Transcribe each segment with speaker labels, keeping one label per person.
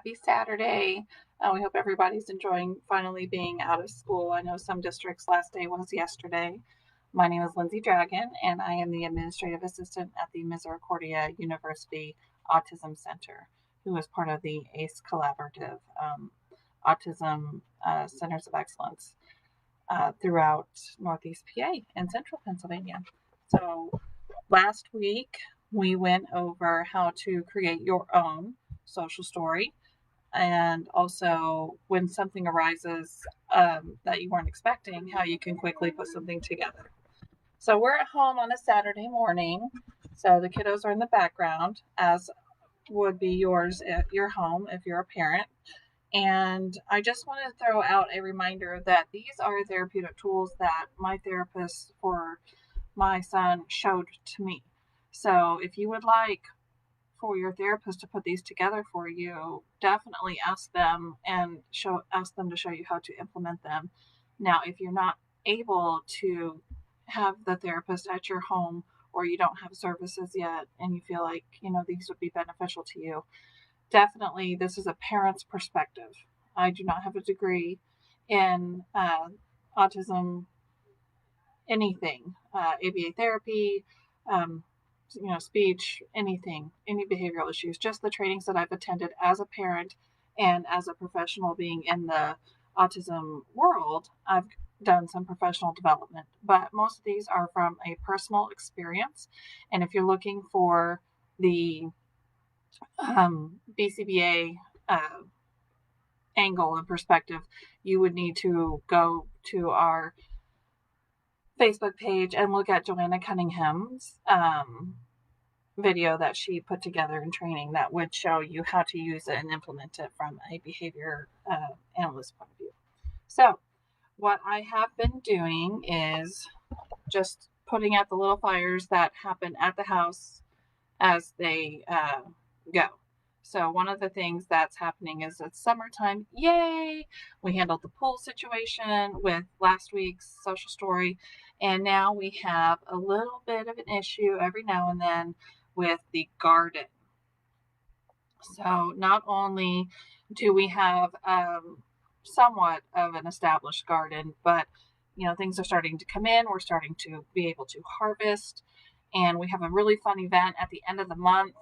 Speaker 1: Happy Saturday. We hope everybody's enjoying finally being out of school. I know some districts' last day was yesterday. My name is Lindsay Dragon, and I am the administrative assistant at the Misericordia University Autism Center, who is part of the ACE Collaborative Autism Centers of Excellence throughout Northeast PA and Central Pennsylvania. So last week, we went over how to create your own social story, and also when something arises that you weren't expecting, how you can quickly put something together. So we're at home on a Saturday morning. So the kiddos are in the background, as would be yours at your home if you're a parent. And I just want to throw out a reminder that these are therapeutic tools that my therapist for my son showed to me. So if you would like for your therapist to put these together for you, definitely ask them and ask them to show you how to implement them. Now, if you're not able to have the therapist at your home, or you don't have services yet and you feel like, these would be beneficial to you, definitely this is a parent's perspective. I do not have a degree in autism, anything, ABA therapy, um, speech, anything, any behavioral issues, just the trainings that I've attended as a parent and as a professional being in the autism world. I've done some professional development, but most of these are from a personal experience. And if you're looking for the BCBA angle and perspective, you would need to go to our Facebook page and look at Joanna Cunningham's video that she put together in training that would show you how to use it and implement it from a behavior analyst point of view. So what I have been doing is just putting out the little fires that happen at the house as they go. So one of the things that's happening is it's summertime. Yay! We handled the pool situation with last week's social story. And now we have a little bit of an issue every now and then with the garden. So not only do we have somewhat of an established garden, but things are starting to come in. We're starting to be able to harvest. And we have a really fun event at the end of the month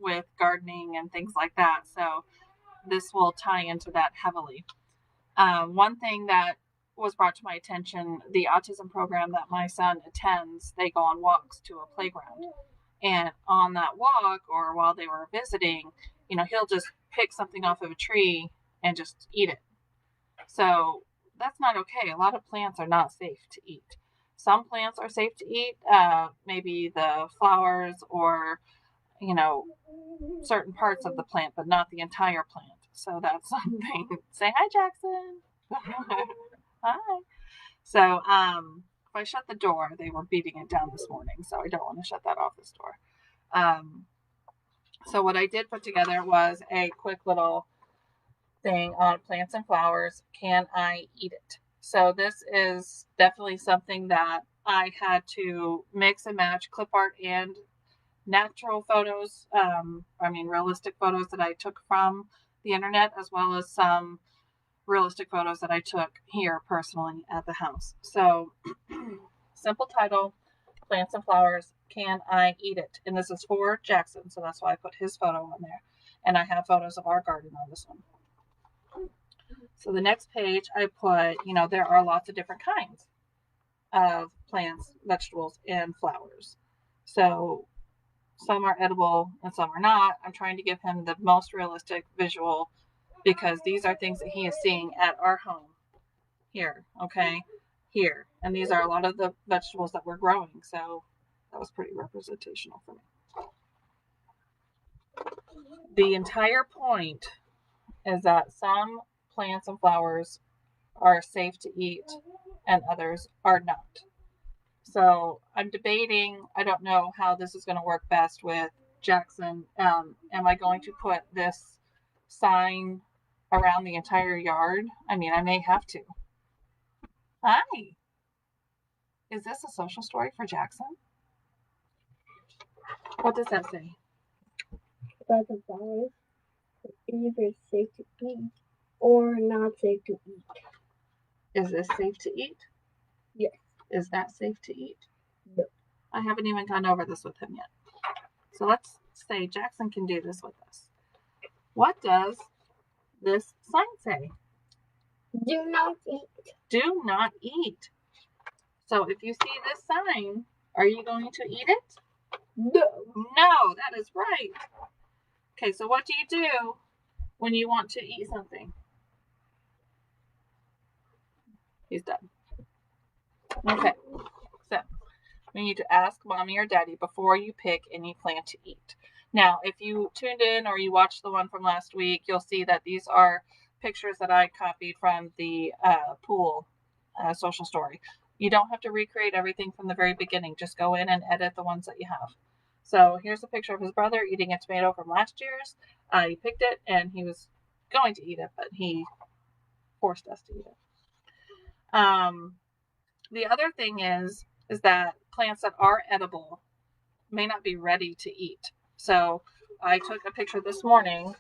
Speaker 1: with gardening and things like that. So this will tie into that heavily. One thing that was brought to my attention, the autism program that my son attends, they go on walks to a playground. And on that walk, or while they were visiting, he'll just pick something off of a tree and just eat it. So that's not okay. A lot of plants are not safe to eat. Some plants are safe to eat, maybe the flowers or, certain parts of the plant, but not the entire plant. So that's something. Say hi, Jackson. Hi. So if I shut the door, they were beating it down this morning, so I don't want to shut that off this door. So what I did put together was a quick little thing on plants and flowers. Can I eat it? So this is definitely something that I had to mix and match clip art and natural photos. Realistic photos that I took from the internet, as well as some realistic photos that I took here personally at the house. So simple title, plants and flowers, can I eat it? And this is for Jackson, so that's why I put his photo on there. And I have photos of our garden on this one. So the next page I put, there are lots of different kinds of plants, vegetables, and flowers. So some are edible and some are not. I'm trying to give him the most realistic visual because these are things that he is seeing at our home here, okay? Here. And these are a lot of the vegetables that we're growing. So that was pretty representational for me. The entire point is that some plants and flowers are safe to eat and others are not. So I'm debating, I don't know how this is going to work best with Jackson. Am I going to put this sign around the entire yard? I may have to. Hi. Is this a social story for Jackson? What does that say?
Speaker 2: About the flowers. either safe to eat or not safe to eat.
Speaker 1: Is this safe to eat?
Speaker 2: Yes.
Speaker 1: Is that safe to eat?
Speaker 2: No.
Speaker 1: I haven't even gone over this with him yet. So let's say Jackson can do this with us. What does this sign say?
Speaker 2: Do not eat.
Speaker 1: Do not eat. So if you see this sign, are you going to eat it?
Speaker 2: No.
Speaker 1: No, that is right. Okay, so what do you do when you want to eat something? He's done. Okay, so we need to ask mommy or daddy before you pick any plant to eat. Now, if you tuned in or you watched the one from last week, you'll see that these are pictures that I copied from the pool social story. You don't have to recreate everything from the very beginning. Just go in and edit the ones that you have. So here's a picture of his brother eating a tomato from last year's. He picked it and he was going to eat it, but he forced us to eat it. The other thing is that plants that are edible may not be ready to eat. So I took a picture this morning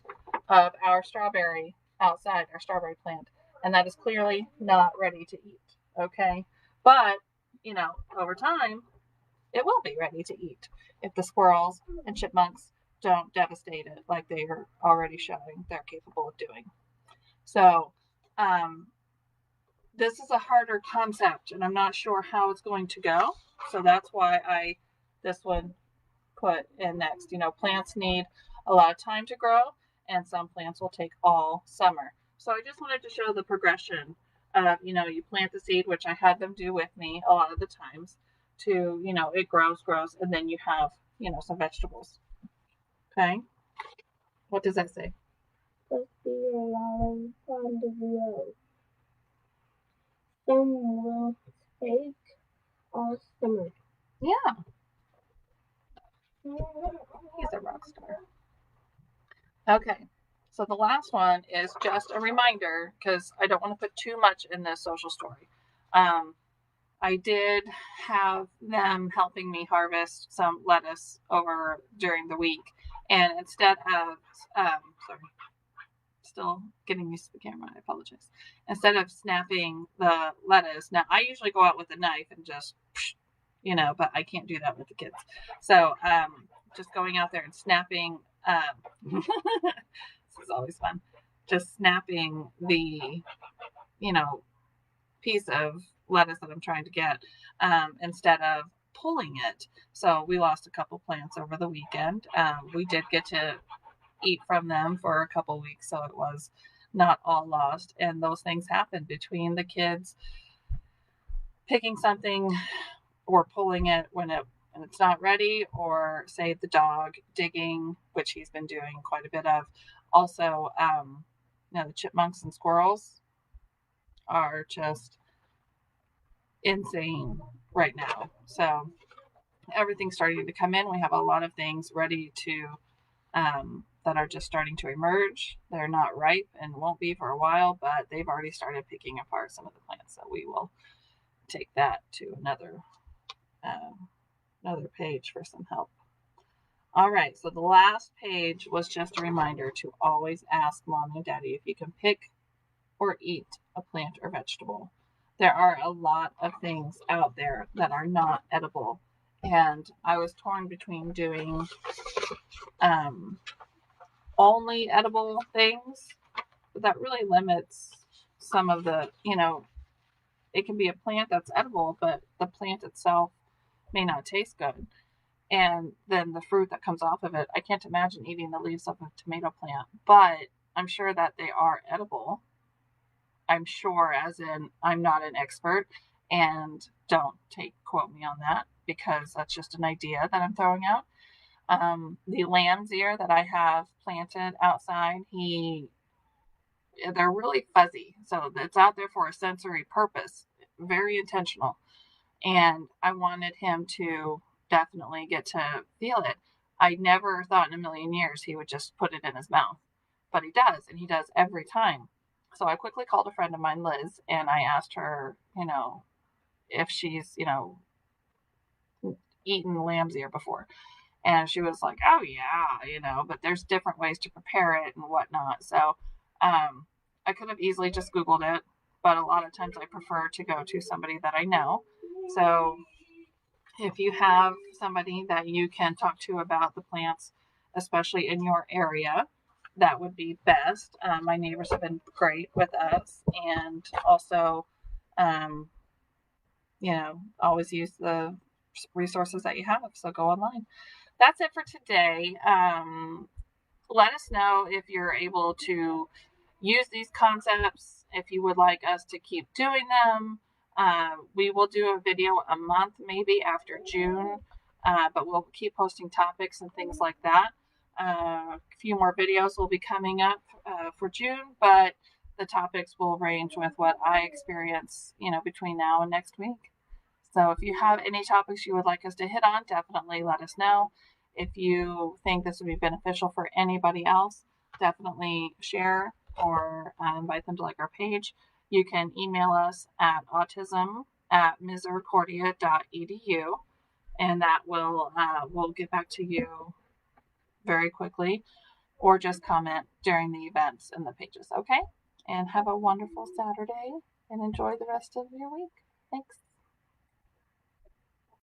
Speaker 1: of our strawberry outside, our strawberry plant, and that is clearly not ready to eat. Okay. But, over time, it will be ready to eat if the squirrels and chipmunks don't devastate it like they are already showing they're capable of doing. So, this is a harder concept, and I'm not sure how it's going to go. So that's why this one put in next. Plants need a lot of time to grow, and some plants will take all summer. So I just wanted to show the progression of, you plant the seed, which I had them do with me a lot of the times, to, it grows, and then you have, some vegetables. Okay. What does that say?
Speaker 2: Let's see a lot of fun to grow. Some will take all summer.
Speaker 1: Yeah. He's a rock star. Okay. So the last one is just a reminder, because I don't want to put too much in this social story. I did have them helping me harvest some lettuce over during the week. And instead of, still getting used to the camera, I apologize. Instead of snapping the lettuce, now I usually go out with a knife and just, but I can't do that with the kids. So just going out there and snapping, this is always fun, just snapping the, piece of lettuce that I'm trying to get instead of pulling it. So we lost a couple plants over the weekend. We did get to eat from them for a couple weeks, so it was not all lost. And those things happen between the kids picking something or pulling it when it's not ready, or say the dog digging, which he's been doing quite a bit of. Also, the chipmunks and squirrels are just insane right now. So everything's starting to come in. We have a lot of things ready to that are just starting to emerge. They're not ripe and won't be for a while, but they've already started picking apart some of the plants. So we will take that to another page for some help. All right, so the last page was just a reminder to always ask mom and daddy if you can pick or eat a plant or vegetable. There are a lot of things out there that are not edible, and I was torn between doing only edible things, but that really limits some of the, it can be a plant that's edible, but the plant itself may not taste good. And then the fruit that comes off of it, I can't imagine eating the leaves of a tomato plant, but I'm sure that they are edible. I'm sure, as in, I'm not an expert, and don't quote me on that, because that's just an idea that I'm throwing out. The lamb's ear that I have planted outside, they're really fuzzy. So it's out there for a sensory purpose, very intentional. And I wanted him to definitely get to feel it. I never thought in a million years he would just put it in his mouth, but he does, and he does every time. So I quickly called a friend of mine, Liz, and I asked her, if she's, eaten lamb's ear before. And she was like, oh yeah, but there's different ways to prepare it and whatnot. So I could have easily just Googled it, but a lot of times I prefer to go to somebody that I know. So if you have somebody that you can talk to about the plants, especially in your area, that would be best. My neighbors have been great with us, and also, um, always use the resources that you have. So go online. That's it for today. Let us know if you're able to use these concepts, if you would like us to keep doing them. We will do a video a month, maybe after June, but we'll keep posting topics and things like that. A few more videos will be coming up for June, but the topics will range with what I experience, between now and next week. So if you have any topics you would like us to hit on, definitely let us know. If you think this would be beneficial for anybody else, definitely share or invite them to like our page. You can email us at autism@misericordia.edu, and that will get back to you very quickly, or just comment during the events in the pages. Okay, and have a wonderful Saturday and enjoy the rest of your week. Thanks.